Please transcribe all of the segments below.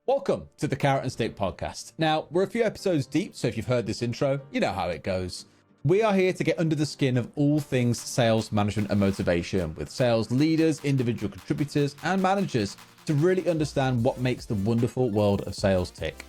Welcome to the Carrot and Stick podcast. Now, we're a few episodes deep, so if you've heard this intro, you know how it goes. We are here to get under the skin of all things sales management and motivation with sales leaders, individual contributors, and managers to really understand what makes the wonderful world of sales tick.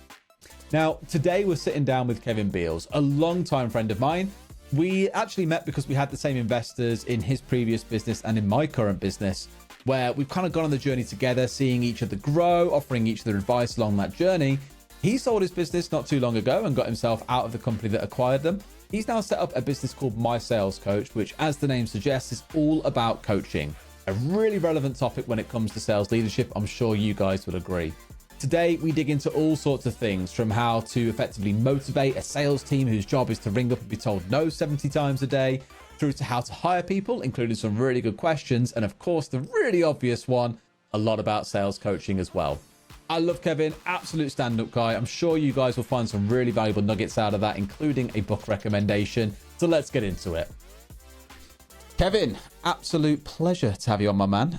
Now, today we're sitting down with Kevin Beales, a longtime friend of mine. We actually met because we had the same investors in his previous business and in my current business, where we've kind of gone on the journey together, seeing each other grow, offering each other advice along that journey. He sold his business not too long ago and got himself out of the company that acquired them. He's now set up a business called MySalesCoach, which, as the name suggests, is all about coaching. A really relevant topic when it comes to sales leadership. I'm sure you guys will agree. Today, we dig into all sorts of things, from how to effectively motivate a sales team whose job is to ring up and be told no 70 times a day, through to how to hire people, including some really good questions, and of course, the really obvious one, a lot about sales coaching as well. I love Kevin, absolute stand-up guy. I'm sure you guys will find some really valuable nuggets out of that, including a book recommendation. So let's get into it. Kevin, absolute pleasure to have you on, my man.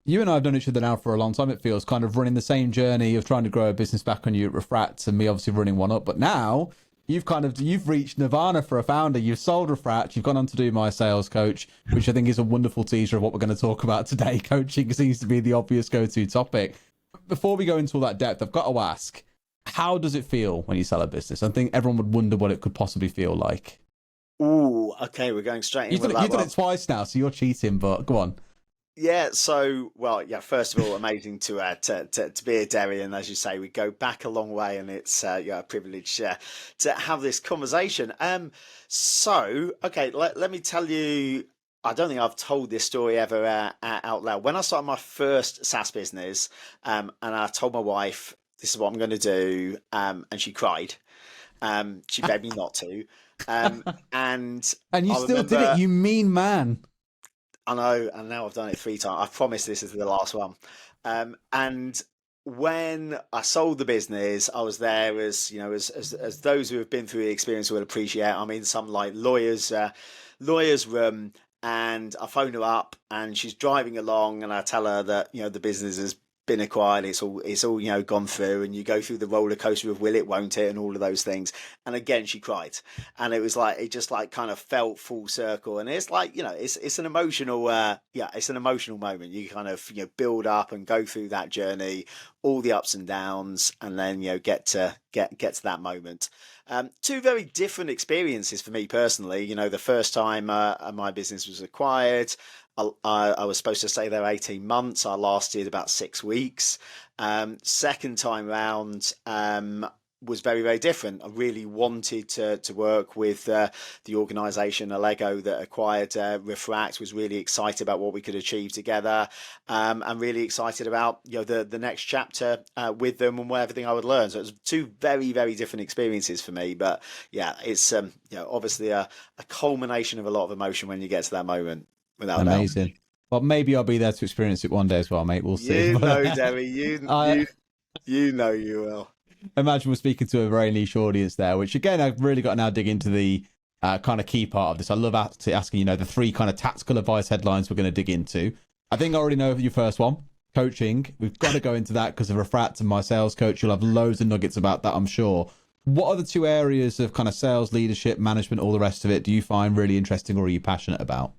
You and I have known each other now for a long time, it feels, kind of running the same journey of trying to grow a business back on you at Refract, and me obviously running one up. But now you've reached nirvana for a founder. You've sold Refract. You've gone on to do MySalesCoach, which I think is a wonderful teaser of what we're going to talk about today. Coaching seems to be the obvious go-to topic. Before we go into all that depth, I've got to ask, how does it feel when you sell a business? I think everyone would wonder what it could possibly feel like. Ooh, okay, we're going straight in. You've done it twice now, so you're cheating, but go on. Yeah, so, well, yeah, first of all, amazing to be a Derry, and as you say, we go back a long way, and it's a privilege to have this conversation. So, okay, let me tell you, I don't think I've told this story ever out loud. When I started my first SaaS business, and I told my wife, this is what I'm going to do, and she cried. She begged me not to. And you still did it, you mean man. I know, and now I've done it 3 times. I promise this is the last one. And when I sold the business, I was there as those who have been through the experience will appreciate. I'm in some like lawyer's room, and I phone her up, and she's driving along, and I tell her that the business has been acquired, it's all gone through, and you go through the roller coaster of will it, won't it, and all of those things. And again, she cried, and it was like it just like kind of felt full circle. And it's like it's an emotional it's an emotional moment. You kind of build up and go through that journey, all the ups and downs, and then get to that moment. 2 very different experiences for me personally. The first time my business was acquired, I was supposed to stay there 18 months. I lasted about 6 weeks. Second time round was very, very different. I really wanted to work with the organisation Allego that acquired Refract. Was really excited about what we could achieve together. I'm really excited about the next chapter with them and everything I would learn. So it was 2 very, very different experiences for me. But yeah, it's obviously a culmination of a lot of emotion when you get to that moment. Amazing. Well, maybe I'll be there to experience it one day as well, mate. We'll see. Derry, you know you will. Imagine we're speaking to a very niche audience there, which again, I've really got to now dig into the kind of key part of this. I love asking, the 3 kind of tactical advice headlines we're going to dig into. I think I already know your first one, coaching. We've got to go into that because of Refract and MySalesCoach. You'll have loads of nuggets about that, I'm sure. What are the 2 areas of kind of sales, leadership, management, all the rest of it, do you find really interesting or are you passionate about?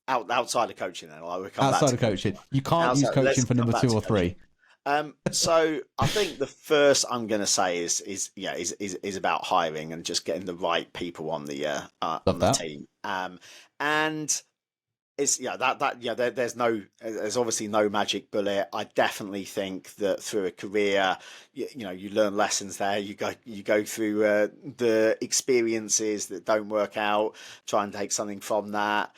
Outside of coaching, then outside of coaching, you can't use coaching for number 2 or 3. So I think the first I'm going to say is about hiring and just getting the right people on the team. And it's there's obviously no magic bullet. I definitely think that through a career, you learn lessons there. You go through the experiences that don't work out, try and take something from that,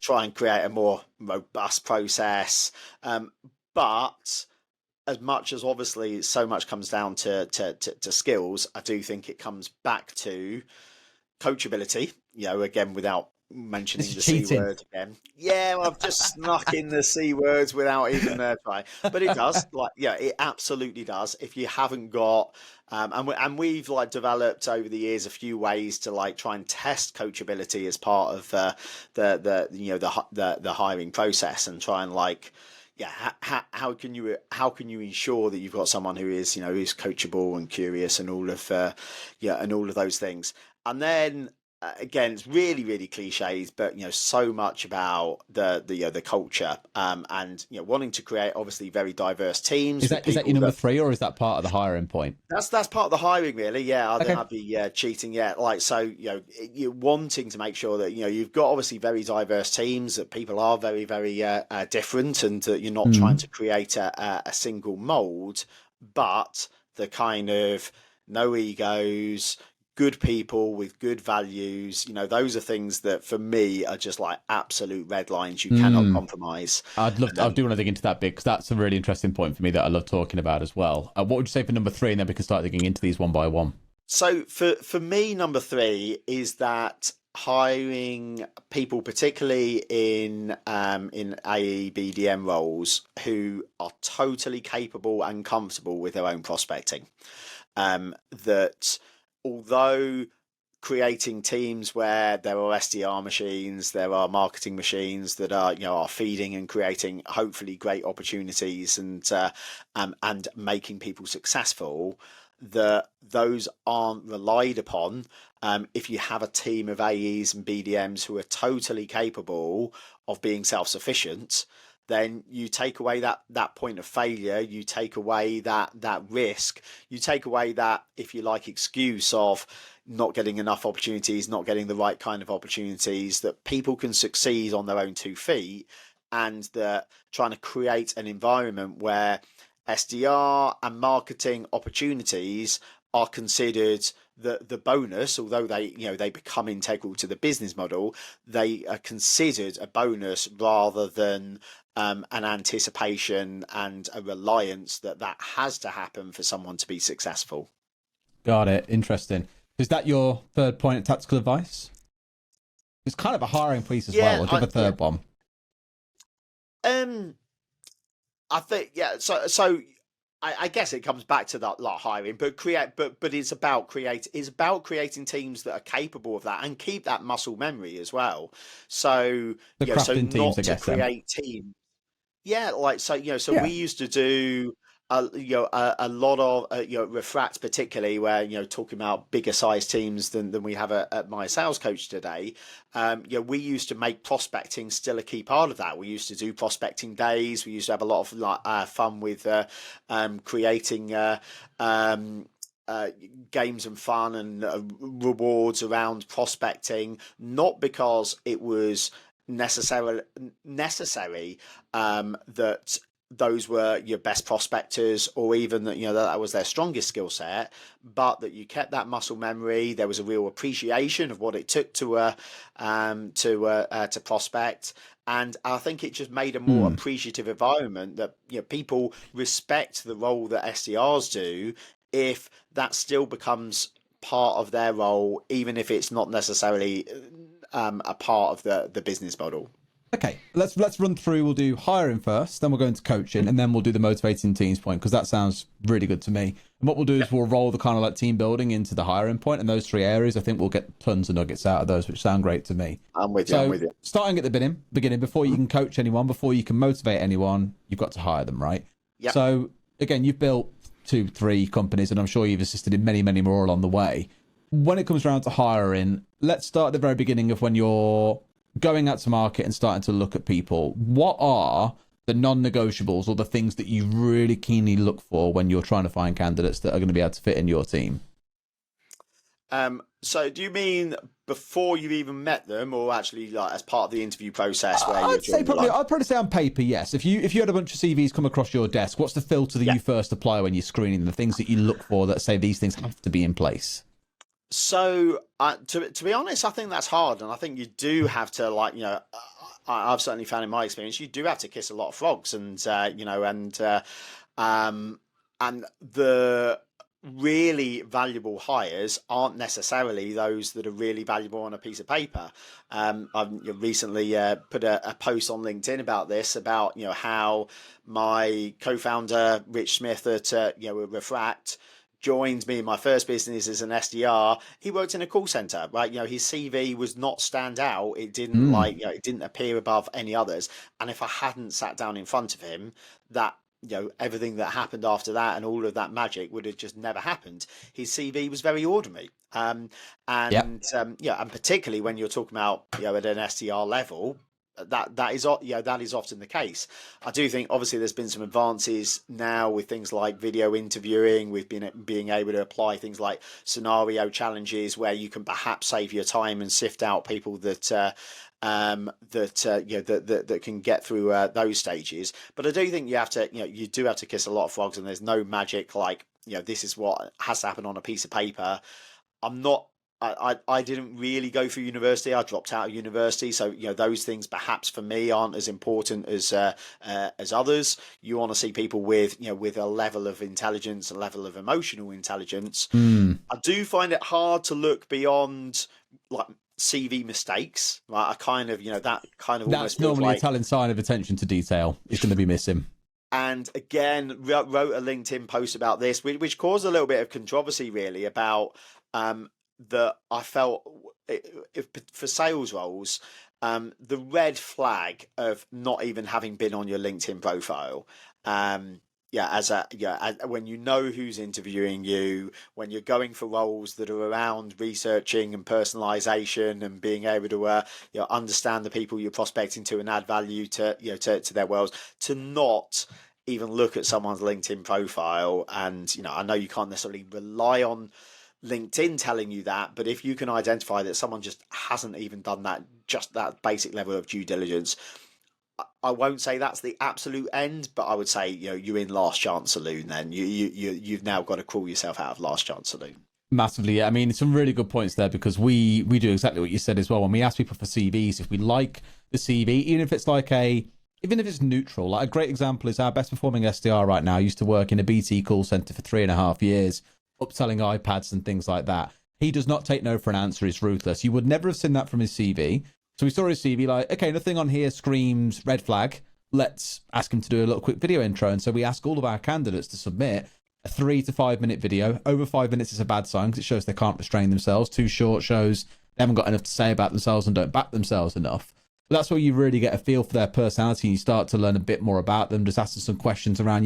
try and create a more robust process. But as much as obviously so much comes down to skills, I do think it comes back to coachability, again, without mentioning the C word again. Yeah, well, I've just snuck in the C words without even trying. But it does, it absolutely does. If you haven't got, and we've developed over the years a few ways to try and test coachability as part of the hiring process, and try and how can you ensure that you've got someone who is, who's coachable and curious and all of and all of those things. And then again, it's really, really cliches, but so much about the culture, and wanting to create obviously very diverse teams. Is that your number three, or is that part of the hiring point? That's part of the hiring, really. Yeah, Okay. I'd be cheating. Yeah, like, so you're wanting to make sure that you've got obviously very diverse teams, that people are very, very different, and that you're not trying to create a single mold, but the kind of no egos, good people with good values. Those are things that for me are just like absolute red lines. You cannot compromise. I do want to dig into that bit, because that's a really interesting point for me that I love talking about as well. What would you say for number three, and then we can start digging into these one by one? So for me, number three is that hiring people, particularly in AE BDM roles, who are totally capable and comfortable with their own prospecting. That although creating teams where there are SDR machines, there are marketing machines that are feeding and creating hopefully great opportunities and making people successful, that those aren't relied upon. If you have a team of AEs and BDMs who are totally capable of being self-sufficient, then you take away that point of failure, you take away that risk, you take away that, if you like, excuse of not getting enough opportunities, not getting the right kind of opportunities, that people can succeed on their own 2 feet, and that trying to create an environment where SDR and marketing opportunities are considered the bonus, although they become integral to the business model, they are considered a bonus rather than an anticipation and a reliance that has to happen for someone to be successful. Got it. Interesting. Is that your third point of tactical advice? It's kind of a hiring piece as well. I'll give a third one. I think, so I guess it comes back to that lot hiring, but it's about creating teams that are capable of that and keep that muscle memory as well. So so not to create teams. Yeah, like, so we used to do a lot of refract, particularly where talking about bigger size teams than we have at MySalesCoach today. We used to make prospecting still a key part of that. We used to do prospecting days. We used to have a lot of fun with creating games and fun and rewards around prospecting, not because it was necessary that those were your best prospectors, or even that that was their strongest skill set, but that you kept that muscle memory. There was a real appreciation of what it took to prospect, and I think it just made a more appreciative environment, that people respect the role that SDRs do if that still becomes part of their role, even if it's not necessarily a part of the business model. Okay, let's run through. We'll do hiring first, then we'll go into coaching, and then we'll do the motivating teams point, because that sounds really good to me. And what we'll do is we'll roll the kind of like team building into the hiring point, and those three areas, I think we'll get tons of nuggets out of those, which sound great to me. I'm with you. Starting at the beginning, before you can coach anyone, before you can motivate anyone, you've got to hire them, right? Yeah. So again, you've built 2-3 companies, and I'm sure you've assisted in many, many more along the way. When it comes around to hiring, let's start at the very beginning of when you're going out to market and starting to look at people. What are the non-negotiables, or the things that you really keenly look for when you're trying to find candidates that are going to be able to fit in your team? So do you mean before you've even met them, or actually like as part of the interview process? Where I'd probably say on paper, yes. If you had a bunch of CVs come across your desk, what's the filter that you first apply when you're screening, the things that you look for that say these things have to be in place? So to be honest, I think that's hard, and I think you do have to, like, I've certainly found in my experience, you do have to kiss a lot of frogs, and and the really valuable hires aren't necessarily those that are really valuable on a piece of paper. I've recently put a post on LinkedIn about this, about how my co-founder Rich Smith at Refract joined me in my first business as an SDR, he worked in a call center, right? His CV was not stand out. It didn't it didn't appear above any others. And if I hadn't sat down in front of him, that everything that happened after that and all of that magic would have just never happened. His CV was very ordinary. And particularly when you're talking about, at an SDR level, that is often the case. I do think obviously there's been some advances now with things like video interviewing. We've been being able to apply things like scenario challenges where you can perhaps save your time and sift out people that can get through those stages. But I do think you do have to kiss a lot of frogs, and there's no magic like this is what has to happen on a piece of paper. I didn't really go through university. I dropped out of university, so those things perhaps for me aren't as important as others. You want to see people with with a level of intelligence, a level of emotional intelligence. I do find it hard to look beyond like CV mistakes. Right, I kind of that kind of that's normally a telling sign of attention to detail. It's going to be missing. And again, wrote a LinkedIn post about this, which caused a little bit of controversy, really, about that I felt for sales roles, the red flag of not even having been on your LinkedIn profile. When you know who's interviewing you, when you're going for roles that are around researching and personalization and being able to understand the people you're prospecting to and add value to to their worlds, to not even look at someone's LinkedIn profile. And I know you can't necessarily rely on LinkedIn telling you that, but if you can identify that someone just hasn't even done that, just that basic level of due diligence, I won't say that's the absolute end, but I would say you're in last chance saloon. Then you've now got to crawl yourself out of last chance saloon. Massively. I mean, some really good points there, because we do exactly what you said as well. When we ask people for CVs, if we like the CV, even if it's neutral, like a great example is our best performing SDR right now used to work in a BT call center for 3.5 years, upselling iPads and things like that. He does not take no for an answer. He's ruthless. You would never have seen that from his CV. So we saw his CV like, okay, nothing on here screams red flag. Let's ask him to do a little quick video intro. And so we ask all of our candidates to submit a 3 to 5 minute video. Over 5 minutes is a bad sign because it shows they can't restrain themselves. Too short shows they haven't got enough to say about themselves and don't back themselves enough. But that's where you really get a feel for their personality. You start to learn a bit more about them, just asking some questions around,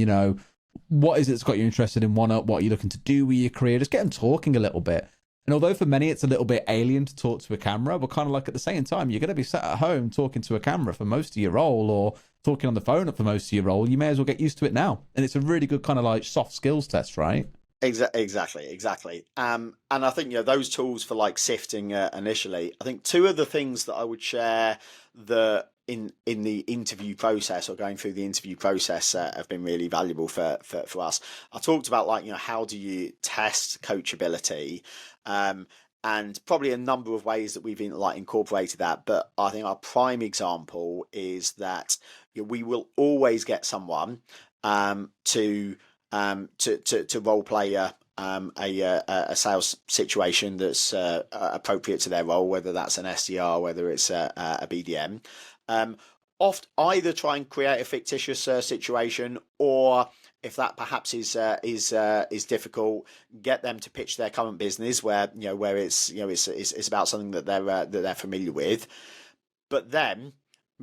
what is it that's got you interested in one up? What are you looking to do with your career? Just get them talking a little bit. And although for many it's a little bit alien to talk to a camera, but kind of like at the same time, you're going to be sat at home talking to a camera for most of your role, or talking on the phone for most of your role. You may as well get used to it now. And it's a really good kind of like soft skills test, right? Exactly. And I think those tools for like sifting initially. I think two of the things that I would share that in the interview process, or going through the interview process, have been really valuable for us. I talked about like how do you test coachability, and probably a number of ways that we've incorporated that. But I think our prime example is that we will always get someone to role play a sales situation that's appropriate to their role, whether that's an SDR, whether it's a BDM. Oft either try and create a fictitious situation, or if that perhaps is difficult, get them to pitch their current business where it's about something that they're familiar with, but then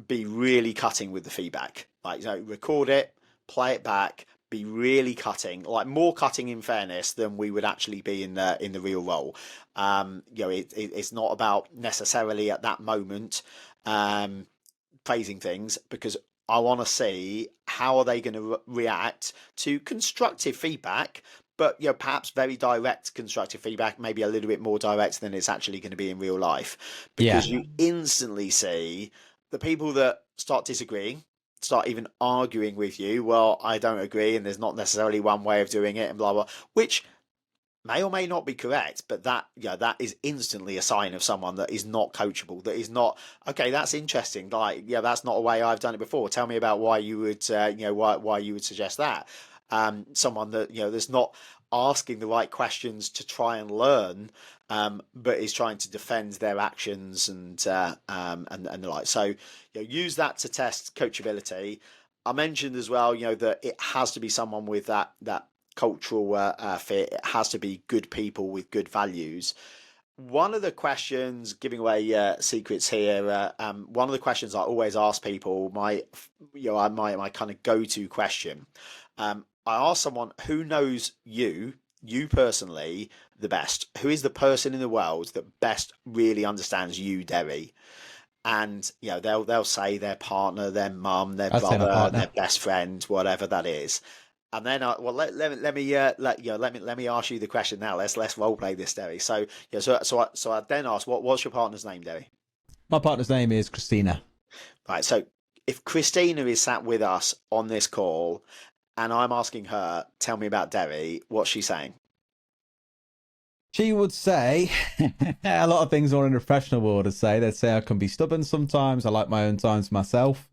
be really cutting with the feedback. Like record it, play it back. Be really cutting, like more cutting in fairness than we would actually be in the real role. It's not about necessarily at that moment praising things, because I want to see how are they going to react to constructive feedback, but perhaps very direct constructive feedback, maybe a little bit more direct than it's actually going to be in real life, because you instantly see the people that start disagreeing, start even arguing with you. Well, I don't agree, and there's not necessarily one way of doing it, and blah blah, which may or may not be correct, but that is instantly a sign of someone that is not coachable, that is not, okay, that's interesting, like that's not a way I've done it before, tell me about why you would why you would suggest that. Someone that that's not asking the right questions to try and learn, but is trying to defend their actions and the like. So use that to test coachability. I mentioned as well that it has to be someone with that cultural fit. It has to be good people with good values. One of the questions, giving away secrets here, one of the questions I always ask people, my kind of go-to question, I ask someone who knows you personally the best. Who is the person in the world that best really understands you, Derry? And they'll say their partner, their mum, their I'd say my brother, partner. their best friend, whatever that is. And then, let me ask you the question now. Let's role play this, Derry. So I then ask, what's your partner's name, Derry? My partner's name is Christina. Right. So if Christina is sat with us on this call, and I'm asking her, tell me about Derry, what's she saying? She would say a lot of things more in the professional world. They'd say I can be stubborn sometimes. I like my own time to myself,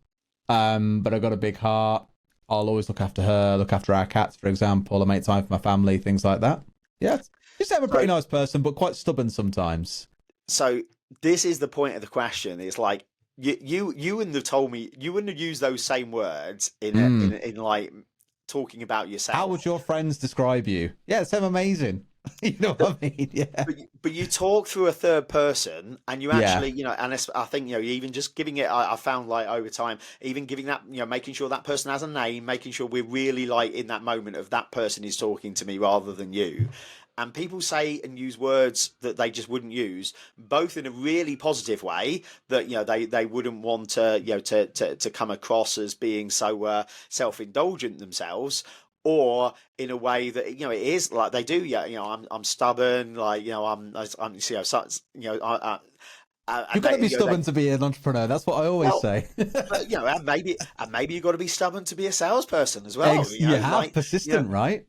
but I've got a big heart. I'll always look after her, look after our cats, for example. I make time for my family, things like that. Yeah, she's a pretty nice person, but quite stubborn sometimes. So this is the point of the question. It's like you wouldn't have told me, you wouldn't have used those same words in like talking about yourself. How would your friends describe you? Yeah, it's amazing. You know what I mean? Yeah. But you talk through a third person, and you actually, and I think, even just giving it, I found like over time, even giving that, making sure that person has a name, making sure we're really like in that moment of that person is talking to me rather than you. And people say and use words that they just wouldn't use, both in a really positive way that they wouldn't want to come across as being so self-indulgent themselves, or in a way that it is like they do. I'm stubborn. Like I'm you've got to be stubborn to be an entrepreneur. That's what I always say. And maybe you've got to be stubborn to be a salesperson as well. Persistent, right?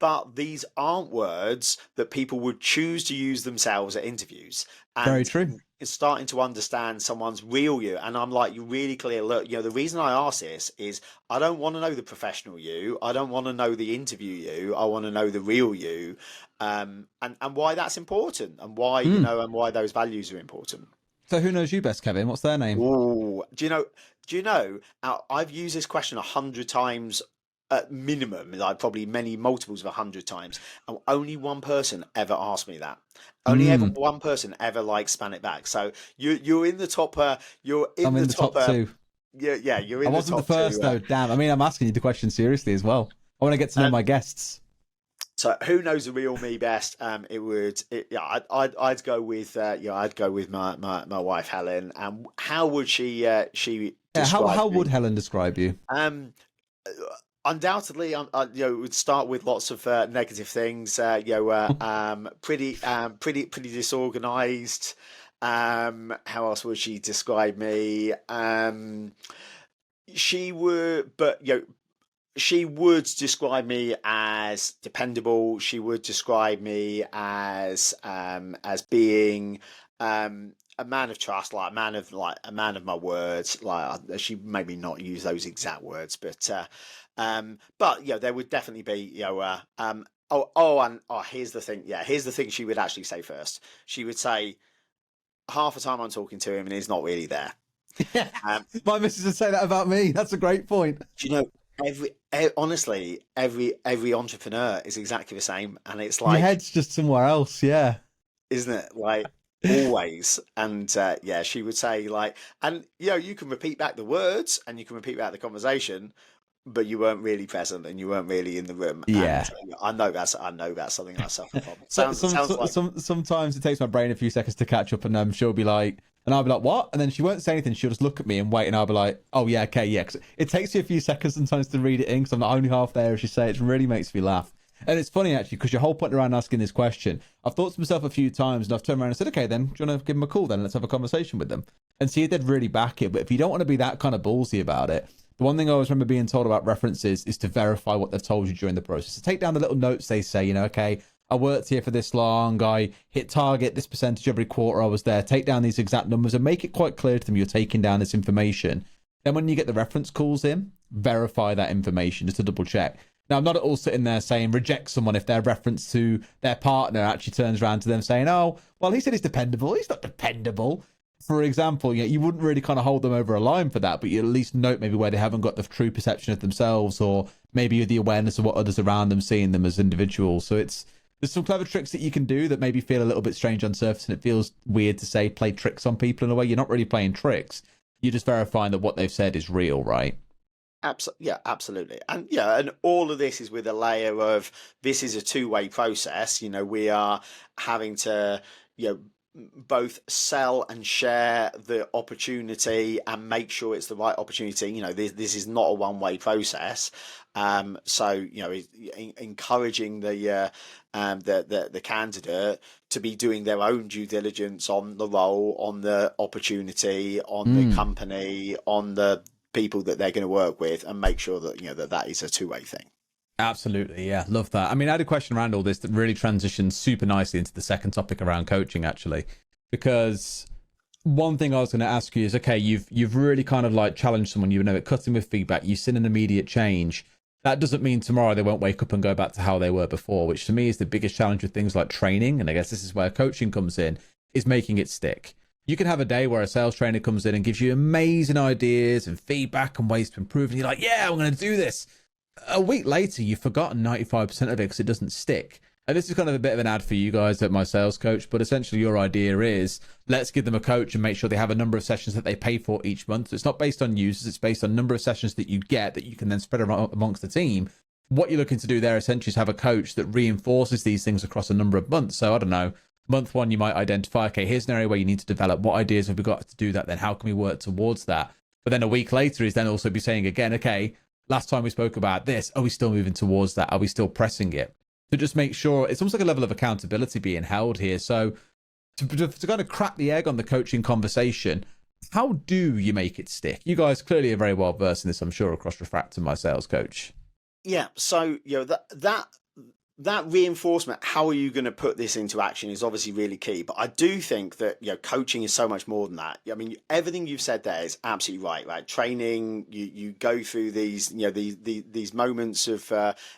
But these aren't words that people would choose to use themselves at interviews. And very true. It's starting to understand someone's real you. And I'm like, you're really clear. Look, the reason I ask this is I don't want to know the professional you. I don't want to know the interview you. I want to know the real you. And why that's important, and why, and why those values are important. So who knows you best, Kevin? What's their name? Ooh, do you know, I've used this question 100 times at minimum, like probably many multiples of 100 times, and only one person ever asked me that. Only ever one person ever like span it back. So you're in the top. You're in the top two. Yeah, you're in the top two. I wasn't the first though. Damn. I mean, I'm asking you the question seriously as well. I want to get to know my guests. So who knows the real me best? I'd go with I'd go with my wife Helen. How would she describe how me? would Helen describe you? Undoubtedly, it would start with lots of negative things. Pretty disorganized. How else would she describe me? She would describe me as dependable. She would describe me as being a man of trust, like a man of my words. Like she maybe not use those exact words, but there would definitely be here's the thing. Yeah, here's the thing she would actually say first. She would say, half the time I'm talking to him and he's not really there. My missus would say that about me. That's a great point. Do you know, honestly, every entrepreneur is exactly the same, and it's like your head's just somewhere else, yeah, isn't it? Like always. And she would say like, and you can repeat back the words and you can repeat back the conversation, but you weren't really present and you weren't really in the room. Yeah, and I know that's something I suffer from. Sometimes it takes my brain a few seconds to catch up, and she'll be like, and I'll be like, what? And then she won't say anything. She'll just look at me and wait, and I'll be like, oh yeah, okay, yeah. Cause it takes you a few seconds sometimes to read it in, because I'm not only half there, as you say. It really makes me laugh. And it's funny actually, because your whole point around asking this question, I've thought to myself a few times, and I've turned around and said, okay, then do you want to give them a call? Then let's have a conversation with them. And see, they'd really back it. But if you don't want to be that kind of ballsy about it, the one thing I always remember being told about references is to verify what they've told you during the process. So take down the little notes they say, okay, I worked here for this long, I hit target this percentage every quarter I was there. Take down these exact numbers and make it quite clear to them you're taking down this information. Then when you get the reference calls in, verify that information just to double check. Now, I'm not at all sitting there saying reject someone if their reference to their partner actually turns around to them saying, oh, well, he said he's dependable. He's not dependable. for example, you wouldn't really kind of hold them over a line for that, but you at least note maybe where they haven't got the true perception of themselves, or maybe the awareness of what others around them seeing them as individuals. So there's some clever tricks that you can do that maybe feel a little bit strange on surface, and it feels weird to say play tricks on people in a way. You're not really playing tricks. You're just verifying that what they've said is real, right? Yeah, absolutely. And all of this is with a layer of, this is a two-way process. We are having to, you know, both sell and share the opportunity and make sure it's the right opportunity. This is not a one-way process. So encouraging the candidate to be doing their own due diligence on the role, on the opportunity, on the company, on the people that they're going to work with, and make sure that that is a two-way thing. Absolutely. Yeah. Love that. I mean, I had a question around all this that really transitions super nicely into the second topic around coaching, actually, because one thing I was going to ask you is, okay, you've really kind of like challenged someone, cutting with feedback, you've seen an immediate change. That doesn't mean tomorrow they won't wake up and go back to how they were before, which to me is the biggest challenge with things like training. And I guess this is where coaching comes in, is making it stick. You can have a day where a sales trainer comes in and gives you amazing ideas and feedback and ways to improve. And you're like, yeah, I'm going to do this. A week later, you've forgotten 95% of it because it doesn't stick. And this is kind of a bit of an ad for you guys at MySalesCoach, but essentially your idea is, let's give them a coach and make sure they have a number of sessions that they pay for each month. So it's not based on users, it's based on number of sessions that you get that you can then spread around amongst the team. What you're looking to do there essentially is have a coach that reinforces these things across a number of months. So I don't know, month one, you might identify, okay, here's an area where you need to develop. What ideas have we got to do that? Then how can we work towards that? But then a week later is then also be saying again, okay, last time we spoke about this, are we still moving towards that? Are we still pressing it? To just make sure, it's almost like a level of accountability being held here. So to kind of crack the egg on the coaching conversation, how do you make it stick? You guys clearly are very well versed in this, I'm sure, across Refract and MySalesCoach. Yeah. So, that reinforcement, how are you going to put this into action, is obviously really key. But I do think that coaching is so much more than that. I mean, everything you've said there is absolutely right. Right, training, you go through these these moments of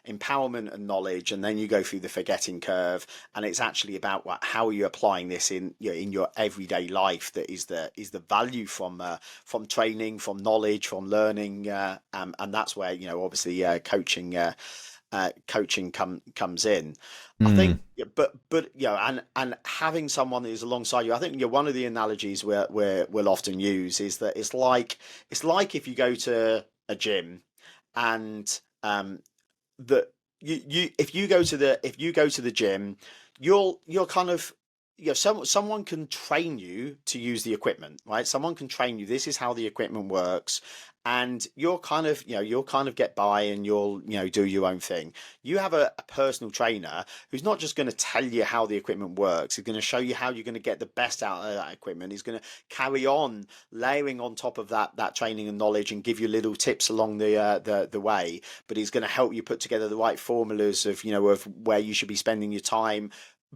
empowerment and knowledge, and then you go through the forgetting curve, and it's actually about how are you applying this in your everyday life. That is the value from training, from knowledge, from learning, and that's where obviously coaching comes in. I think, but and having someone who's alongside you. I think one of the analogies we'll often use is that it's like if you go to a gym, and that if you go to the gym, you're kind of someone can train you to use the equipment, right? Someone can train you. This is how the equipment works, and you'll kind of get by, and you'll do your own thing. You have a personal trainer who's not just going to tell you how the equipment works. He's going to show you how you're going to get the best out of that equipment. He's going to carry on layering on top of that training and knowledge, and give you little tips along the way. But he's going to help you put together the right formulas of of where you should be spending your time,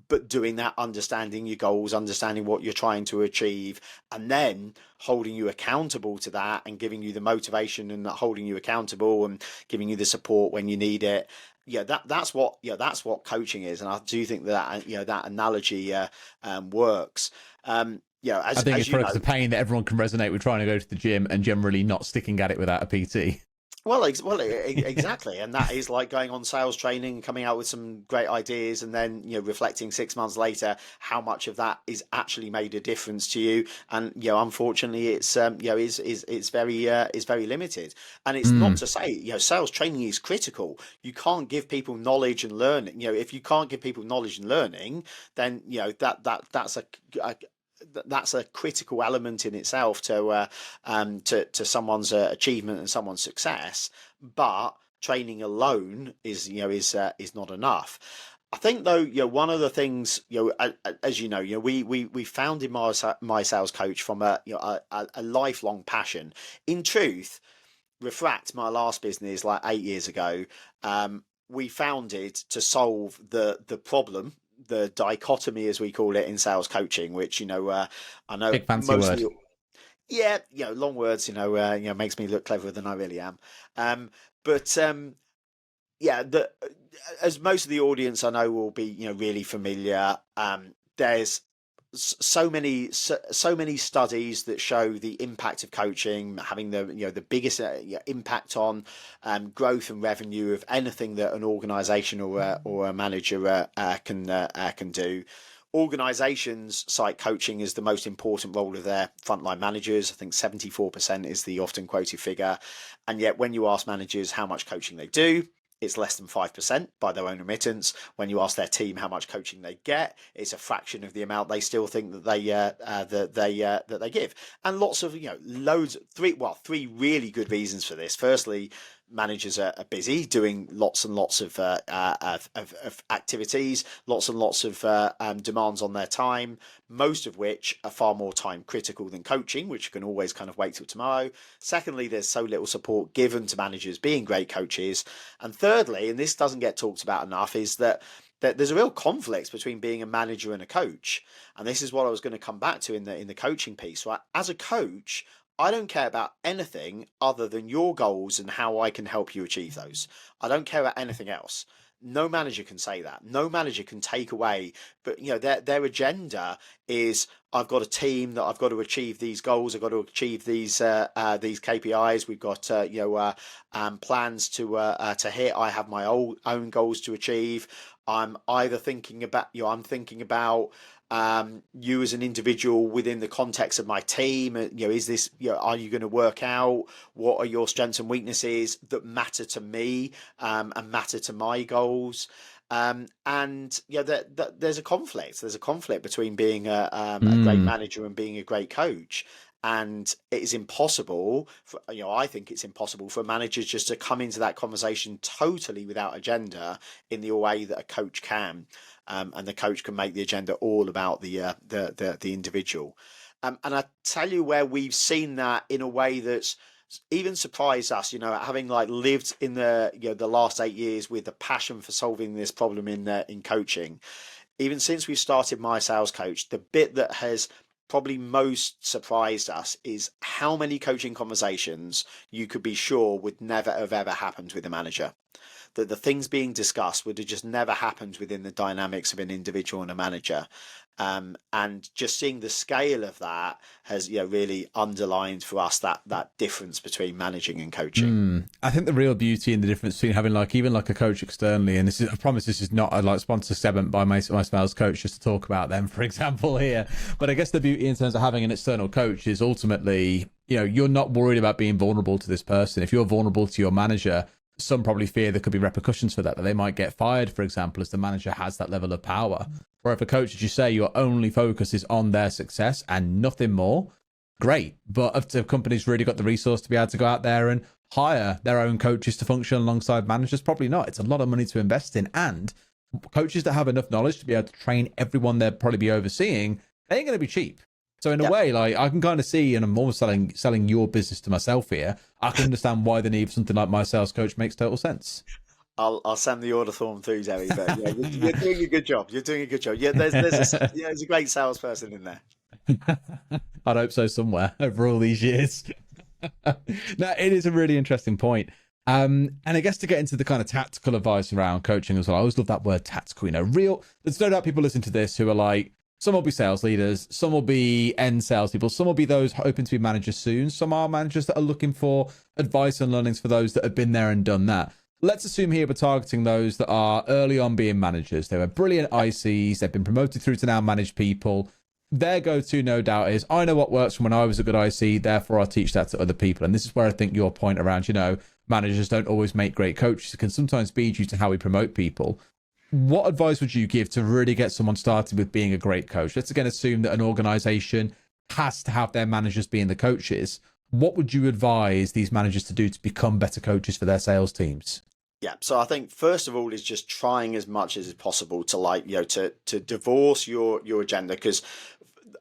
but doing that, understanding your goals, understanding what you're trying to achieve, and then holding you accountable to that, and giving you the motivation, and holding you accountable, and giving you the support when you need it. That's what coaching is. And I do think that that analogy works. I think it's the pain that everyone can resonate with, trying to go to the gym and generally not sticking at it without a PT. Well, exactly. And that is like going on sales training, coming out with some great ideas, and then reflecting 6 months later how much of that is actually made a difference to you. And unfortunately, it's it's very limited. And it's not to say sales training is critical. You can't give people knowledge and learning. If you can't give people knowledge and learning, then that's a critical element in itself to someone's achievement and someone's success. But training alone is not enough. I think though, one of the things, as we founded MySalesCoach from a lifelong passion. In truth, Refract, my last business, like 8 years ago, we founded to solve the problem, the dichotomy, as we call it in sales coaching, which I know big fancy word. Long words, makes me look cleverer than I really am. As most of the audience I know will be really familiar, there's so many studies that show the impact of coaching having the biggest impact on growth and revenue of anything that an organization or a manager can do. Organizations cite coaching as the most important role of their frontline managers. I think 74% is the often quoted figure, and yet when you ask managers how much coaching they do, it's less than 5% by their own admittance. When you ask their team how much coaching they get, it's a fraction of the amount they still think that they give. And lots of three really good reasons for this. Firstly, managers are busy doing lots and lots of activities, lots and lots of demands on their time, most of which are far more time critical than coaching, which can always kind of wait till tomorrow. Secondly, there's so little support given to managers being great coaches. And thirdly, and this doesn't get talked about enough, is that there's a real conflict between being a manager and a coach. And this is what I was going to come back to in the coaching piece. Right? As a coach, I don't care about anything other than your goals and how I can help you achieve those. I don't care about anything else. No manager can say that. No manager can take away, but their agenda is, I've got a team that I've got to achieve these goals. I've got to achieve these KPIs. We've got plans to hit. I have my own goals to achieve. I'm either thinking about you as an individual within the context of my team. Is this, are you going to work out what are your strengths and weaknesses that matter to me and matter to my goals? There's a conflict. There's a conflict between being a great manager and being a great coach. And it is impossible I think it's impossible for managers just to come into that conversation totally without agenda in the way that a coach can. And the coach can make the agenda all about the individual. And I tell you where we've seen that in a way that's even surprised us, having lived in the last 8 years with the passion for solving this problem in coaching. Even since we started MySalesCoach, the bit that has probably most surprised us is how many coaching conversations you could be sure would never have ever happened with a manager. That the things being discussed would have just never happened within the dynamics of an individual and a manager. And just seeing the scale of that has really underlined for us that difference between managing and coaching. I think the real beauty in the difference between having even a coach externally, and I promise this is not a sponsor segment by my sales coach just to talk about them, for example, here. But I guess the beauty in terms of having an external coach is ultimately, you're not worried about being vulnerable to this person. If you're vulnerable to your manager, some probably fear there could be repercussions for that they might get fired, for example, as the manager has that level of power. Or if a coach, as you say, your only focus is on their success and nothing more, great. But if the company's really got the resource to be able to go out there and hire their own coaches to function alongside managers, probably not. It's a lot of money to invest in. And coaches that have enough knowledge to be able to train everyone they'll probably be overseeing, they ain't going to be cheap. So in a way, I can kind of see, and I'm almost selling your business to myself here, I can understand why the need for something like MySalesCoach makes total sense. I'll send the order form through, Zoe, but you're doing a good job. You're doing a good job. Yeah, there's a great salesperson in there. I'd hope so somewhere over all these years. Now, it is a really interesting point. And I guess to get into the kind of tactical advice around coaching as well, I always love that word tactical, there's no doubt people listen to this who are some will be sales leaders, some will be end salespeople, some will be those hoping to be managers soon. Some are managers that are looking for advice and learnings for those that have been there and done that. Let's assume here we're targeting those that are early on being managers. They were brilliant ICs. They've been promoted through to now manage people. Their go-to, no doubt, is I know what works from when I was a good IC, therefore I'll teach that to other people. And this is where I think your point around, managers don't always make great coaches. It can sometimes be due to how we promote people. What advice would you give to really get someone started with being a great coach? Let's again assume that an organization has to have their managers being the coaches. What would you advise these managers to do to become better coaches for their sales teams? Yeah, so I think first of all is just trying as much as possible to to divorce your agenda, because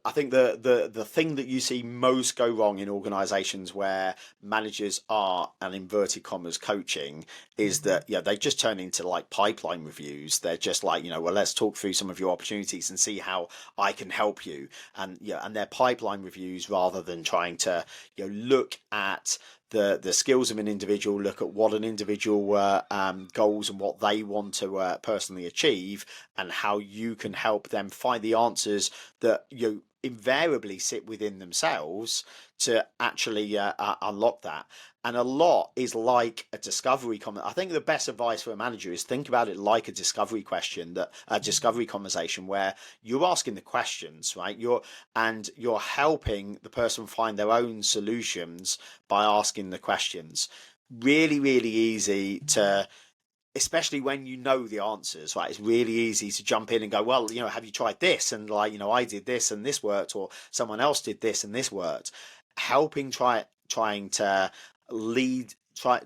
I think the thing that you see most go wrong in organizations where managers are, and inverted commas, coaching is that they just turn into pipeline reviews. They're just well, let's talk through some of your opportunities and see how I can help you. And and they're pipeline reviews rather than trying to look at the skills of an individual, look at what an individual goals and what they want to personally achieve, and how you can help them find the answers that you invariably sit within themselves to actually unlock that. And a lot is like a discovery comment. I think the best advice for a manager is think about it like a discovery question, that a discovery conversation where you're asking the questions, right? You're helping the person find their own solutions by asking the questions. Really, really easy to, especially when you know the answers, right? It's really easy to jump in and go, well, have you tried this? And like, I did this and this worked, or someone else did this and this worked. Trying to lead,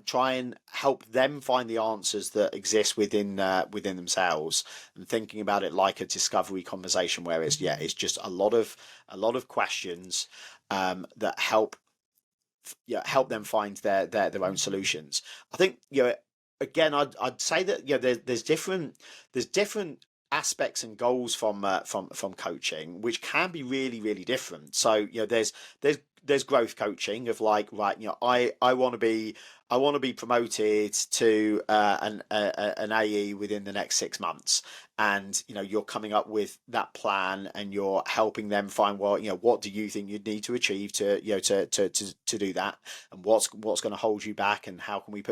try and help them find the answers that exist within themselves, and thinking about it like a discovery conversation where it's just a lot of questions that help them find their own solutions. I think again, I'd say that there's different aspects and goals from coaching, which can be really, really different. So there's growth coaching of like, right, I want to be promoted to an AE within the next 6 months, and you're coming up with that plan and you're helping them find, well, what do you think you'd need to achieve to do that, and what's going to hold you back, and how can we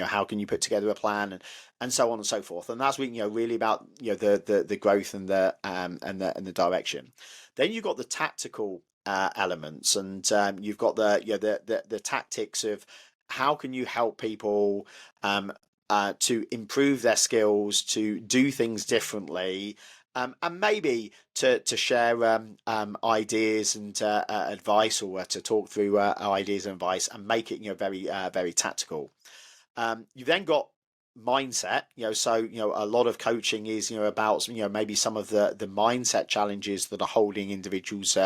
how can you put together a plan, and so on and so forth. And that's really about the growth and the direction. Then you've got the tactical elements, and you've got the tactics of how can you help people to improve their skills, to do things differently, and maybe to share ideas and advice, or to talk through ideas and advice, and make it very very tactical. You've then got mindset, so a lot of coaching is about maybe some of the mindset challenges that are holding individuals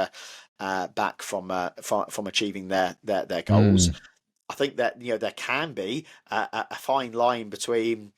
back from achieving their goals. I think that there can be a fine line between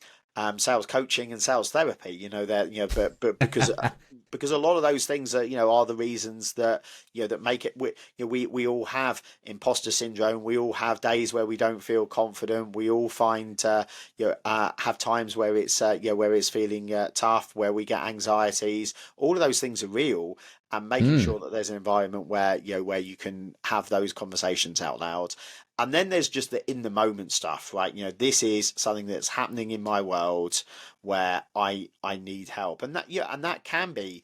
sales coaching and sales therapy. But because a lot of those things are the reasons that that make it. We all have imposter syndrome. We all have days where we don't feel confident. We all find have times where it's feeling tough, where we get anxieties. All of those things are real. And making sure that there's an environment where where you can have those conversations out loud. And then there's just the in the moment stuff, right? This is something that's happening in my world where I need help, and that can be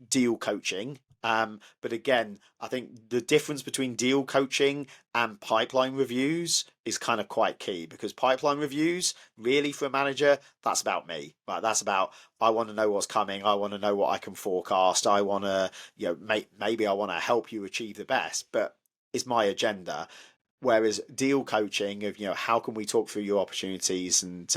deal coaching. But again, I think the difference between deal coaching and pipeline reviews is kind of quite key, because pipeline reviews, really, for a manager, that's about me, right? That's about, I want to know what's coming. I want to know what I can forecast. I want to, maybe I want to help you achieve the best, but it's my agenda. Whereas deal coaching of, how can we talk through your opportunities, and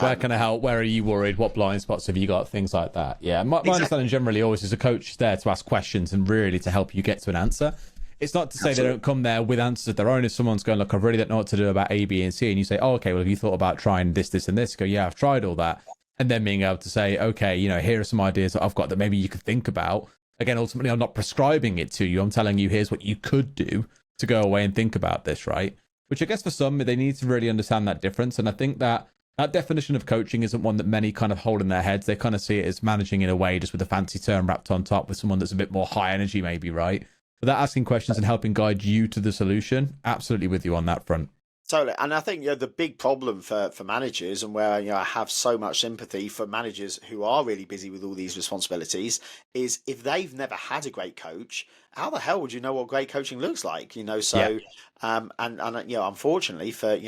where can I help? Where are you worried? What blind spots have you got? Things like that. Yeah. My understanding generally always is a coach is there to ask questions and really to help you get to an answer. It's not to say they don't come there with answers of their own. If someone's going, look, I really don't know what to do about A, B, and C, and you say, oh, okay, well, have you thought about trying this, this, and this? Go, yeah, I've tried all that. And then being able to say, okay, here are some ideas that I've got that maybe you could think about. Again, ultimately, I'm not prescribing it to you. I'm telling you, here's what you could do to go away and think about this, right? Which I guess for some, they need to really understand that difference. And I think that definition of coaching isn't one that many kind of hold in their heads. They kind of see it as managing in a way, just with a fancy term wrapped on top, with someone that's a bit more high energy maybe, right? But that asking questions and helping guide you to the solution, absolutely with you on that front. Totally. And I think the big problem for managers, and where I have so much sympathy for managers who are really busy with all these responsibilities, is if they've never had a great coach, how the hell would you know what great coaching looks like? So and unfortunately for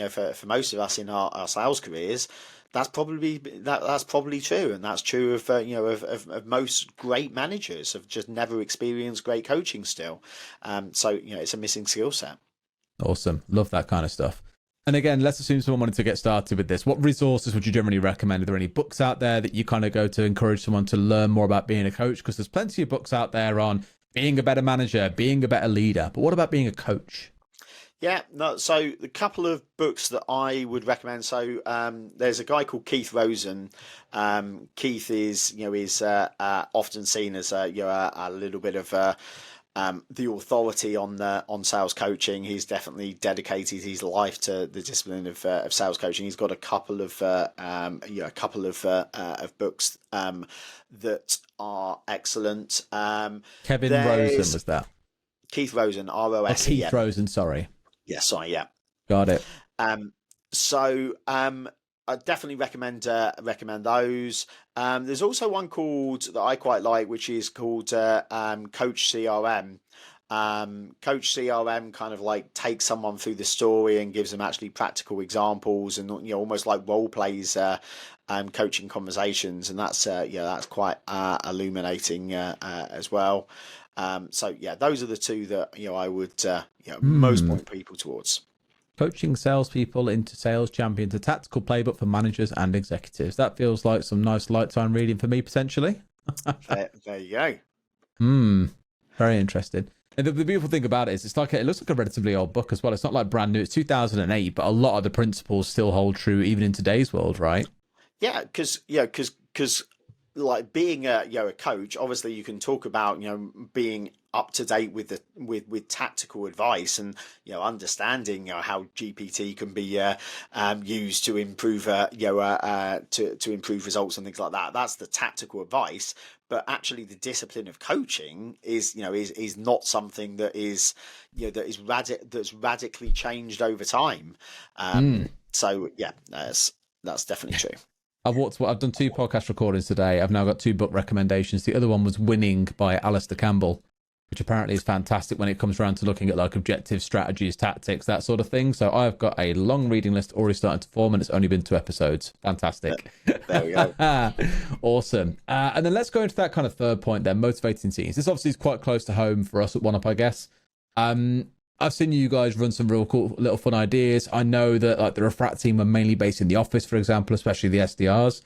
most of us in our sales careers, that's probably true, and that's true of most great managers have just never experienced great coaching still. So it's a missing skill set. Awesome. Love that kind of stuff. And again, let's assume someone wanted to get started with this. What resources would you generally recommend? Are there any books out there that you kind of go to encourage someone to learn more about being a coach? Because there's plenty of books out there on being a better manager, being a better leader. But what about being a coach? Yeah, no. So a couple of books that I would recommend. So there's a guy called Keith Rosen. Keith is often seen as a little bit of the authority on sales coaching. He's definitely dedicated his life to the discipline of sales coaching. He's got a couple of books that are excellent. Kevin Rosen was that? Keith Rosen, ROSEN. Keith Rosen, sorry. Yeah, sorry, yeah. Got it. I definitely recommend those. There's also one called that I quite like, which is called Coach CRM. Coach CRM kind of like takes someone through the story and gives them actually practical examples and almost like role plays coaching conversations, and that's quite illuminating as well. Those are the two that I would most point people towards. Coaching salespeople into sales champions, a tactical playbook for managers and executives. That feels like some nice light-time reading for me, potentially. there you go. Very interesting. And the beautiful thing about it is it looks like a relatively old book as well. It's not like brand new. It's 2008, but a lot of the principles still hold true even in today's world, right? Yeah, because like being a coach, obviously you can talk about being up to date with tactical advice and understanding how GPT can be used to improve to improve results and things like that. That's the tactical advice. But actually, the discipline of coaching is not something that is that's radically changed over time. So yeah, that's definitely true. I've done 2 podcast recordings today. I've now got 2 book recommendations. The other one was Winning by Alistair Campbell, which apparently is fantastic when it comes around to looking at like objectives, strategies, tactics, that sort of thing. So I've got a long reading list already starting to form, and it's only been 2 episodes. Fantastic. There we go. Awesome. And then let's go into that kind of third point there, motivating teams. This obviously is quite close to home for us at OneUp, I guess. I've seen you guys run some real cool little fun ideas. I know that like the Refract team are mainly based in the office, for example, especially the SDRs.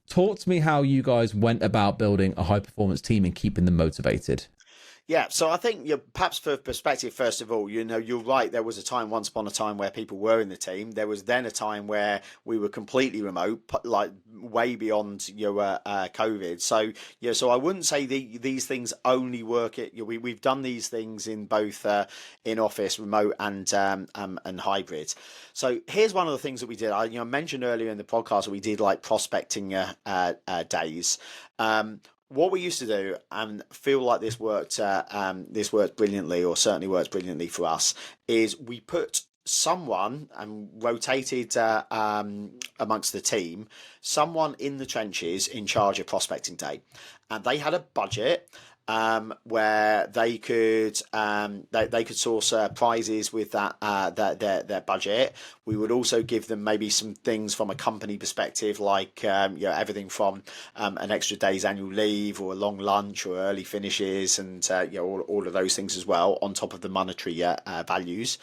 Talk to me how you guys went about building a high performance team and keeping them motivated. Yeah, so I think perhaps for perspective, first of all, you're right. There was a time, once upon a time, where people were in the team. There was then a time where we were completely remote, like way beyond COVID. So I wouldn't say these things only work. We've done these things in both in office, remote, and hybrid. So here's one of the things that we did. I mentioned earlier in the podcast that we did like prospecting days. What we used to do, and feel like this worked brilliantly, or certainly works brilliantly for us, is we put someone and rotated amongst the team, someone in the trenches in charge of prospecting day, and they had a budget. Where they could source prizes with that their budget. We would also give them maybe some things from a company perspective, like everything from an extra day's annual leave, or a long lunch, or early finishes, and all of those things as well, on top of the monetary values.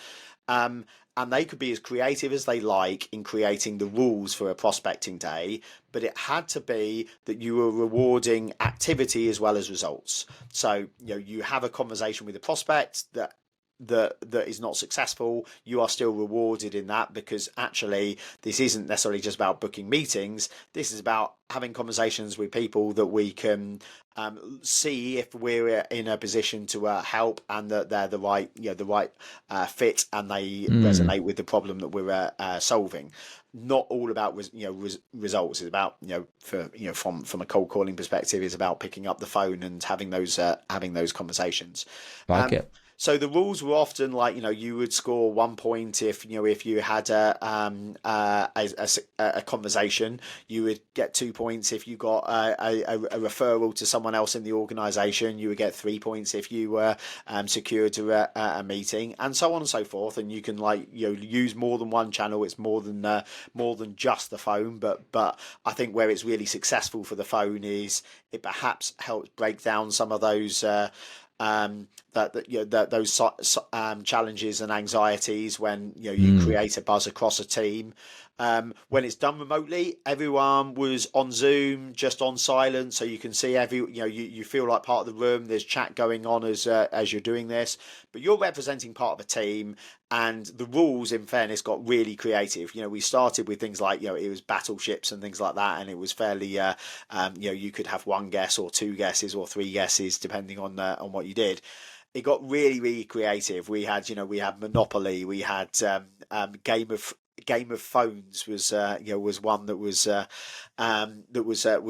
And they could be as creative as they like in creating the rules for a prospecting day, but it had to be that you were rewarding activity as well as results. So you have a conversation with a prospect that is not successful, you are still rewarded in that, because actually this isn't necessarily just about booking meetings. This is about having conversations with people that we can see if we're in a position to help, and that they're the right fit, and they resonate with the problem that we're solving. Not all about results. It's about from a cold calling perspective, it's about picking up the phone and having those conversations. So the rules were often like, you would score 1 point if you had a conversation. You would get 2 points if you got a referral to someone else in the organisation. You would get 3 points if you were secured to a meeting, and so on and so forth. And you can use more than one channel. It's more than just the phone. But I think where it's really successful for the phone is it perhaps helps break down some of those. Those challenges and anxieties when you create a buzz across a team. When it's done remotely, everyone was on Zoom, just on silent, so you can see you feel like part of the room. There's chat going on as you're doing this, but you're representing part of a team. And the rules, in fairness, got really creative. We started with things like it was battleships and things like that, and it was fairly you could have 1 guess or 2 guesses or 3 guesses depending on what you did. it got really, really creative. We had, we had Monopoly, we had Game of Phones was was one that was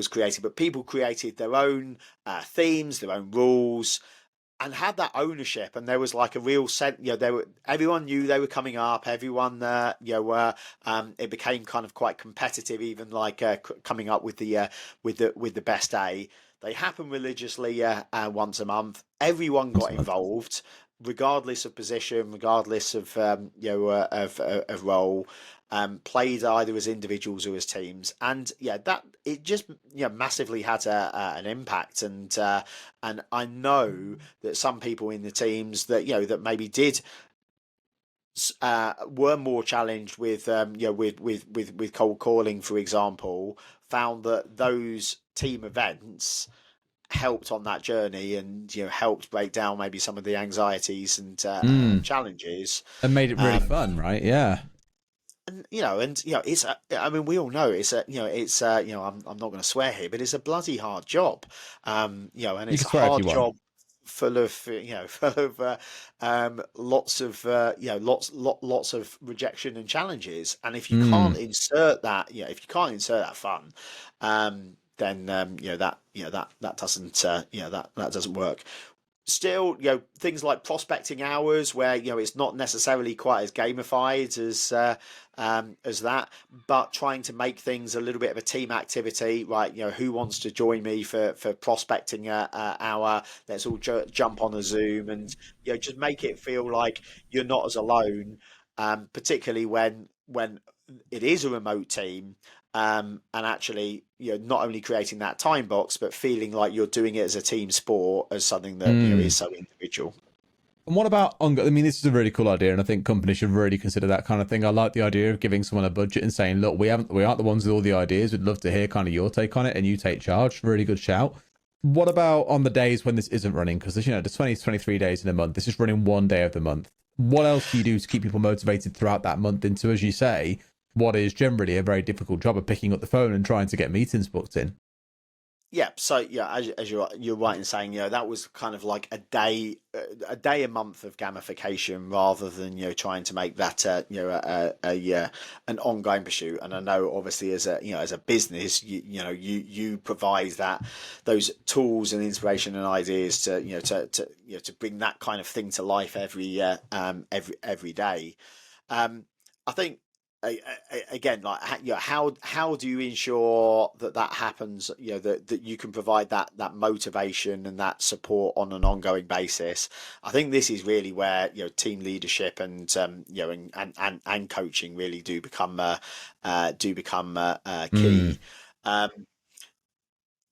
created, but people created their own themes, their own rules, and had that ownership. And there was like a real sense, everyone knew they were coming up. Everyone, it became kind of quite competitive, even like coming up with the best day. They happen religiously once a month. Everyone got involved, regardless of position, regardless of of role. Played either as individuals or as teams, and that it just massively had an impact. And I know that some people in the teams that that maybe did were more challenged with with cold calling, for example, found that those team events helped on that journey, and helped break down maybe some of the anxieties and challenges, and made it really fun, right? Yeah. And it's I mean, we all know it's I'm not going to swear here, but it's a bloody hard job, and it's a hard job full of lots of lots of rejection and challenges. And if you can't insert that, if you can't insert that fun, then that doesn't that doesn't work. Still, things like prospecting hours, where it's not necessarily quite as gamified as that, but trying to make things a little bit of a team activity, right? Who wants to join me for prospecting hour? Let's all jump on a Zoom, and just make it feel like you're not as alone, particularly when it is a remote team. And actually, not only creating that time box, but feeling like you're doing it as a team sport, as something that is so individual. And what about I mean, this is a really cool idea, and I think companies should really consider that kind of thing. I like the idea of giving someone a budget and saying, look, we aren't the ones with all the ideas. We'd love to hear kind of your take on it, and you take charge. Really good shout. What about on the days when this isn't running? Because there's 20 to 23 days in a month. This is running one day of the month. What else do you do to keep people motivated throughout that month into, as you say, what is generally a very difficult job of picking up the phone and trying to get meetings booked in? Yeah, so as you're right in saying, that was kind of like a day a month of gamification, rather than trying to make that an ongoing pursuit. And I know, obviously, as a business, you provide those tools and inspiration and ideas to bring that kind of thing to life every day. I think, again, like, how do you ensure that happens, that you can provide that motivation and that support on an ongoing basis? I think this is really where team leadership and and coaching really do become key.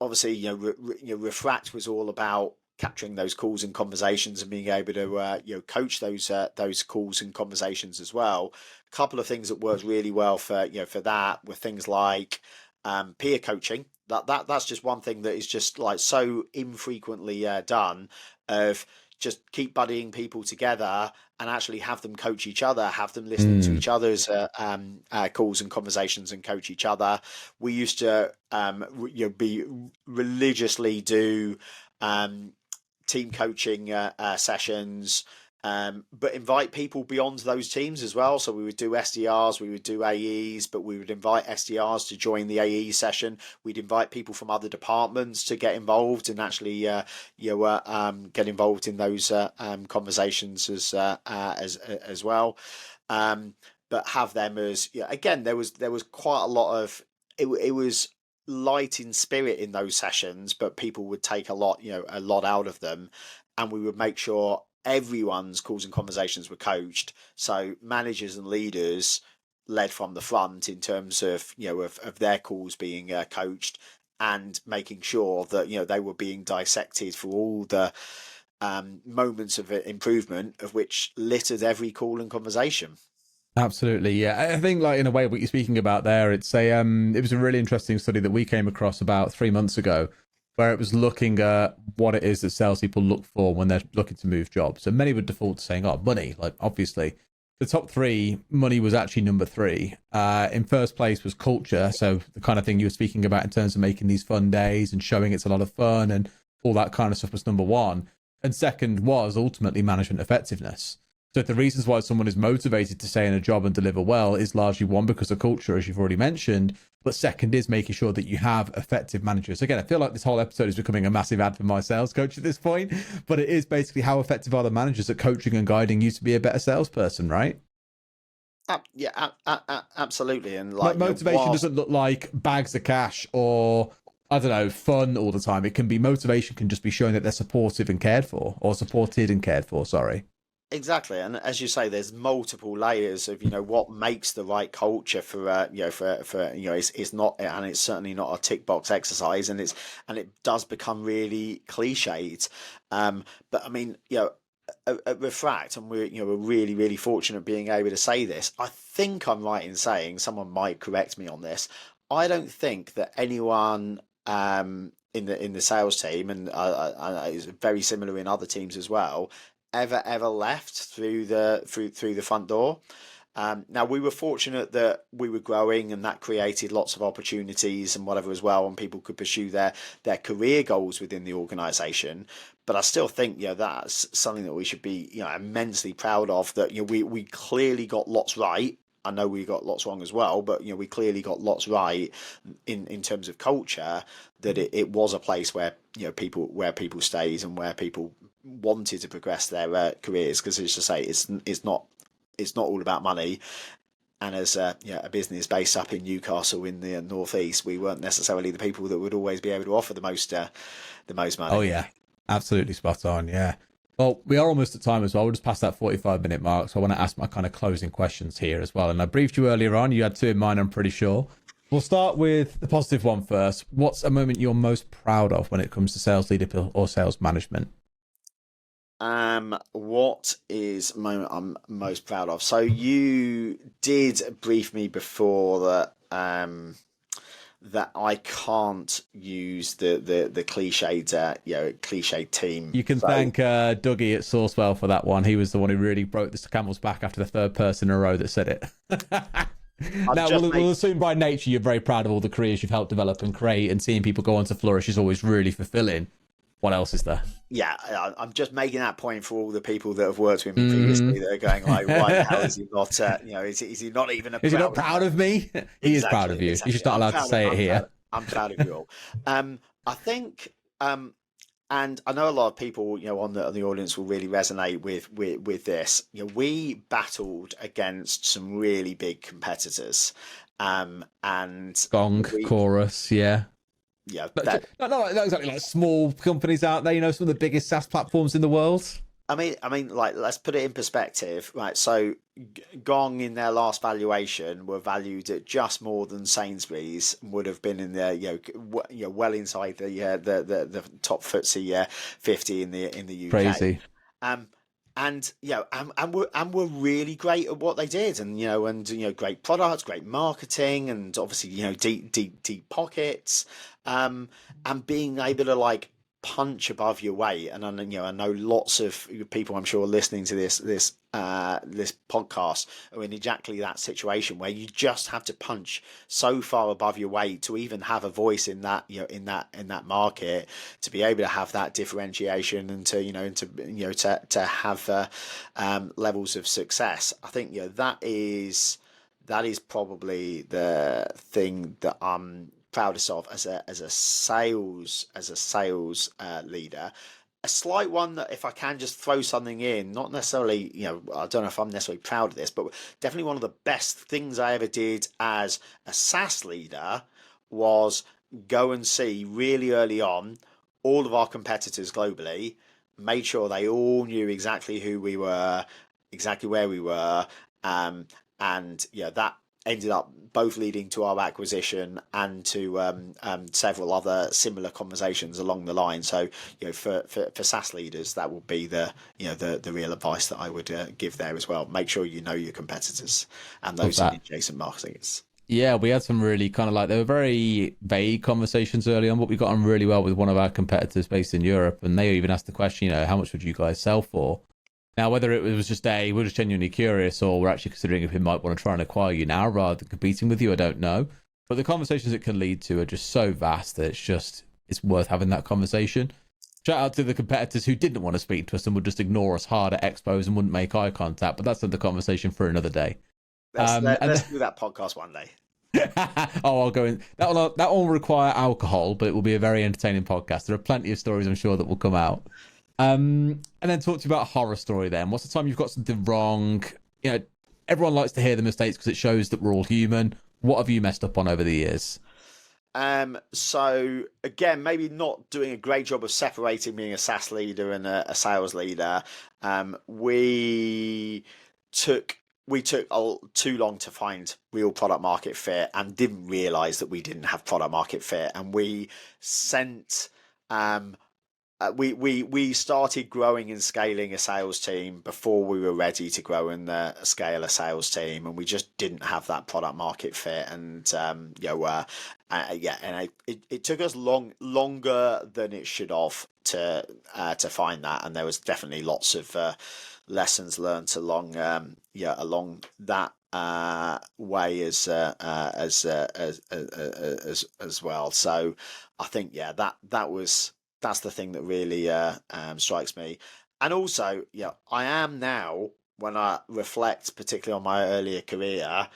Obviously, Refract was all about capturing those calls and conversations and being able to coach those calls and conversations as well. A couple of things that worked really well for that were things like peer coaching. That's just one thing that is just like so infrequently done, of just keep buddying people together and actually have them coach each other, have them listening to each other's calls and conversations and coach each other. We used to be religiously do team coaching sessions, but invite people beyond those teams as well. So we would do SDRs, we would do AEs, but we would invite SDRs to join the AE session. We'd invite people from other departments to get involved and actually get involved in those conversations as well. But have them as again, there was quite a lot of it was light in spirit in those sessions, but people would take a lot out of them, and we would make sure everyone's calls and conversations were coached. So managers and leaders led from the front in terms of of their calls being coached, and making sure that they were being dissected for all the moments of improvement, of which littered every call and conversation. Absolutely, yeah. I think, like, in a way, what you're speaking about there, it's it was a really interesting study that we came across about 3 months ago, where it was looking at what it is that salespeople look for when they're looking to move jobs. And many would default to saying, oh, money. Like, obviously, the top three, money was actually number 3. In first place was culture. So the kind of thing you were speaking about in terms of making these fun days and showing it's a lot of fun and all that kind of stuff was number 1. And second was ultimately management effectiveness. So if the reasons why someone is motivated to stay in a job and deliver well is largely one, because of culture, as you've already mentioned, but second is making sure that you have effective managers. Again, I feel like this whole episode is becoming a massive ad for MySalesCoach at this point, but it is basically how effective are the managers at coaching and guiding you to be a better salesperson, right? Yeah, absolutely. And like motivation doesn't look like bags of cash or, I don't know, fun all the time. It can be, motivation can just be showing that they're supportive and cared for, or supported and cared for, sorry. Exactly, and as you say, there's multiple layers of what makes the right culture for it's not, and it's certainly not a tick box exercise, and it does become really cliched. But I mean, at Refract, and we're really fortunate being able to say this. I think I'm right in saying, someone might correct me on this, I don't think that anyone in the sales team, and it's very similar in other teams as well, ever left through the front door. Now, we were fortunate that we were growing, and that created lots of opportunities and whatever as well, and people could pursue their career goals within the organization. But I still think that's something that we should be immensely proud of, that we clearly got lots right. I know we got lots wrong as well, but we clearly got lots right in terms of culture, that it was a place where people stayed and where people wanted to progress their careers, because as I say, it's not all about money. And as a business based up in Newcastle in the northeast, we weren't necessarily the people that would always be able to offer the most money. Oh yeah, absolutely spot on. Yeah. Well, we are almost at time as well. We'll just past that 45-minute mark. So I want to ask my kind of closing questions here as well. And I briefed you earlier on. You had two in mind, I'm pretty sure. We'll start with the positive one first. What's a moment you're most proud of when it comes to sales leadership or sales management? What is a moment I'm most proud of? So you did brief me before that I can't use the cliched team. You can thank Dougie at Sourcewell for that one. He was the one who really broke the camel's back after the third person in a row that said it. Now, we'll assume by nature you're very proud of all the careers you've helped develop and create, and seeing people go on to flourish is always really fulfilling. What else is there? Yeah, I'm just making that point for all the people that have worked with me previously that are going like, why the hell is he not, is he not even Is he not proud of me? He is proud of you. Exactly. You're just not allowed to say it here. I'm proud of you all. I think, and I know a lot of people, on the audience will really resonate with this. We battled against some really big competitors, and Gong, Chorus, yeah. Yeah, not exactly like small companies out there, some of the biggest SaaS platforms in the world. I mean, like, let's put it in perspective, right? So, Gong in their last valuation were valued at just more than Sainsbury's would have been in there, well inside the top FTSE 50 in the UK. Crazy. And we're really great at what they did, and great products, great marketing, and obviously deep pockets, and being able to like punch above your weight. And I know lots of people, I'm sure, listening to this podcast are in exactly that situation where you just have to punch so far above your weight to even have a voice in that in that market, to be able to have that differentiation, and to have levels of success. I think that is probably the thing that I'm proudest of as a sales leader. A slight one that, if I can just throw something in, not necessarily, I don't know if I'm necessarily proud of this, but definitely one of the best things I ever did as a SaaS leader was go and see really early on all of our competitors globally, made sure they all knew exactly who we were, exactly where we were, and that ended up both leading to our acquisition and to several other similar conversations along the line. So, for SaaS leaders, that would be the real advice that I would give there as well. Make sure you know your competitors and those in adjacent markets. Yeah, we had some really kind of they were very vague conversations early on, but we got on really well with one of our competitors based in Europe, and they even asked the question, how much would you guys sell for? Now, whether it was just we're just genuinely curious, or we're actually considering if we might want to try and acquire you now rather than competing with you, I don't know. But the conversations it can lead to are just so vast that it's worth having that conversation. Shout out to the competitors who didn't want to speak to us and would just ignore us hard at expos and wouldn't make eye contact. But that's another conversation for another day. Let's do that podcast one day. Oh, I'll go in. That will require alcohol, but it will be a very entertaining podcast. There are plenty of stories, I'm sure, that will come out. And then talk to you about a horror story then. What's the time you've got something wrong? You know, everyone likes to hear the mistakes because it shows that we're all human. What have you messed up on over the years? So again, maybe not doing a great job of separating being a SaaS leader and a sales leader. We took too long to find real product market fit and didn't realize that we didn't have product market fit. And we sent, we started growing and scaling a sales team before we were ready to grow and scale a sales team, and we just didn't have that product market fit. And it took us longer than it should have to find that. And there was definitely lots of lessons learned along that way as well. So I think that's the thing that really strikes me. And also, I am now, when I reflect particularly on my earlier career,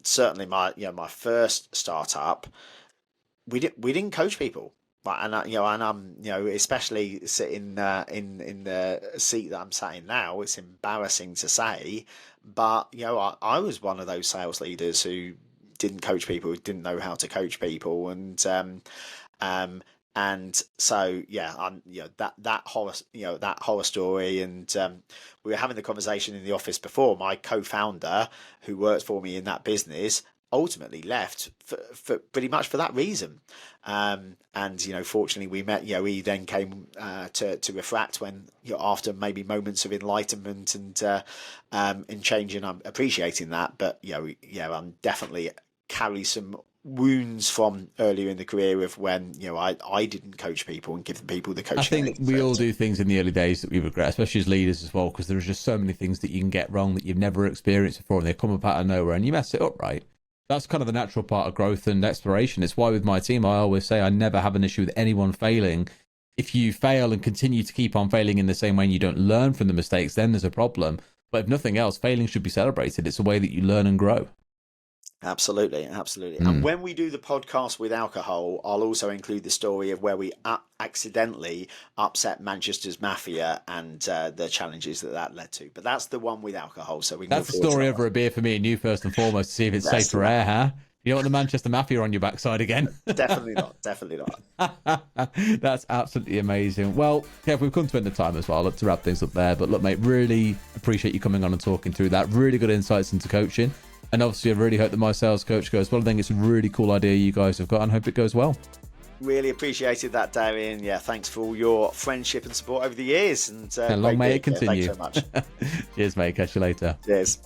certainly my first startup, we didn't coach people. And I'm especially sitting in the seat that I'm sat in now. It's embarrassing to say, but I was one of those sales leaders who didn't coach people, who didn't know how to coach people, and so that horror story. And we were having the conversation in the office before. My co-founder, who worked for me in that business, ultimately left for pretty much for that reason. And fortunately we met. He then came to Refract when after maybe moments of enlightenment and in changing. I'm appreciating that, but I'm definitely carry some wounds from earlier in the career of when I didn't coach people and give people the coaching. I think we all do things in the early days that we regret, especially as leaders as well, because there's just so many things that you can get wrong that you've never experienced before, and they come up out of nowhere and you mess it up, right? That's kind of the natural part of growth and exploration. It's why with my team, I always say I never have an issue with anyone failing. If you fail and continue to keep on failing in the same way and you don't learn from the mistakes, then there's a problem. But if nothing else, failing should be celebrated. It's a way that you learn and grow. Absolutely. And when we do the podcast with alcohol, I'll also include the story of where we accidentally upset Manchester's Mafia and the challenges that led to. But that's the one with alcohol. So that's the story over a beer for me and you first and foremost, to see if it's safe for air, huh? You don't want the Manchester Mafia on your backside again. Definitely not. That's absolutely amazing. Well, Kev, we've come to end the time as well. I'd love to wrap things up there. But look, mate, really appreciate you coming on and talking through that. Really good insights into coaching. And obviously, I really hope that MySalesCoach goes well. I think it's a really cool idea you guys have got, and hope it goes well. Really appreciated that, Darian. Yeah, thanks for all your friendship and support over the years. And long may it continue. Thanks so much. Cheers, mate. Catch you later. Cheers.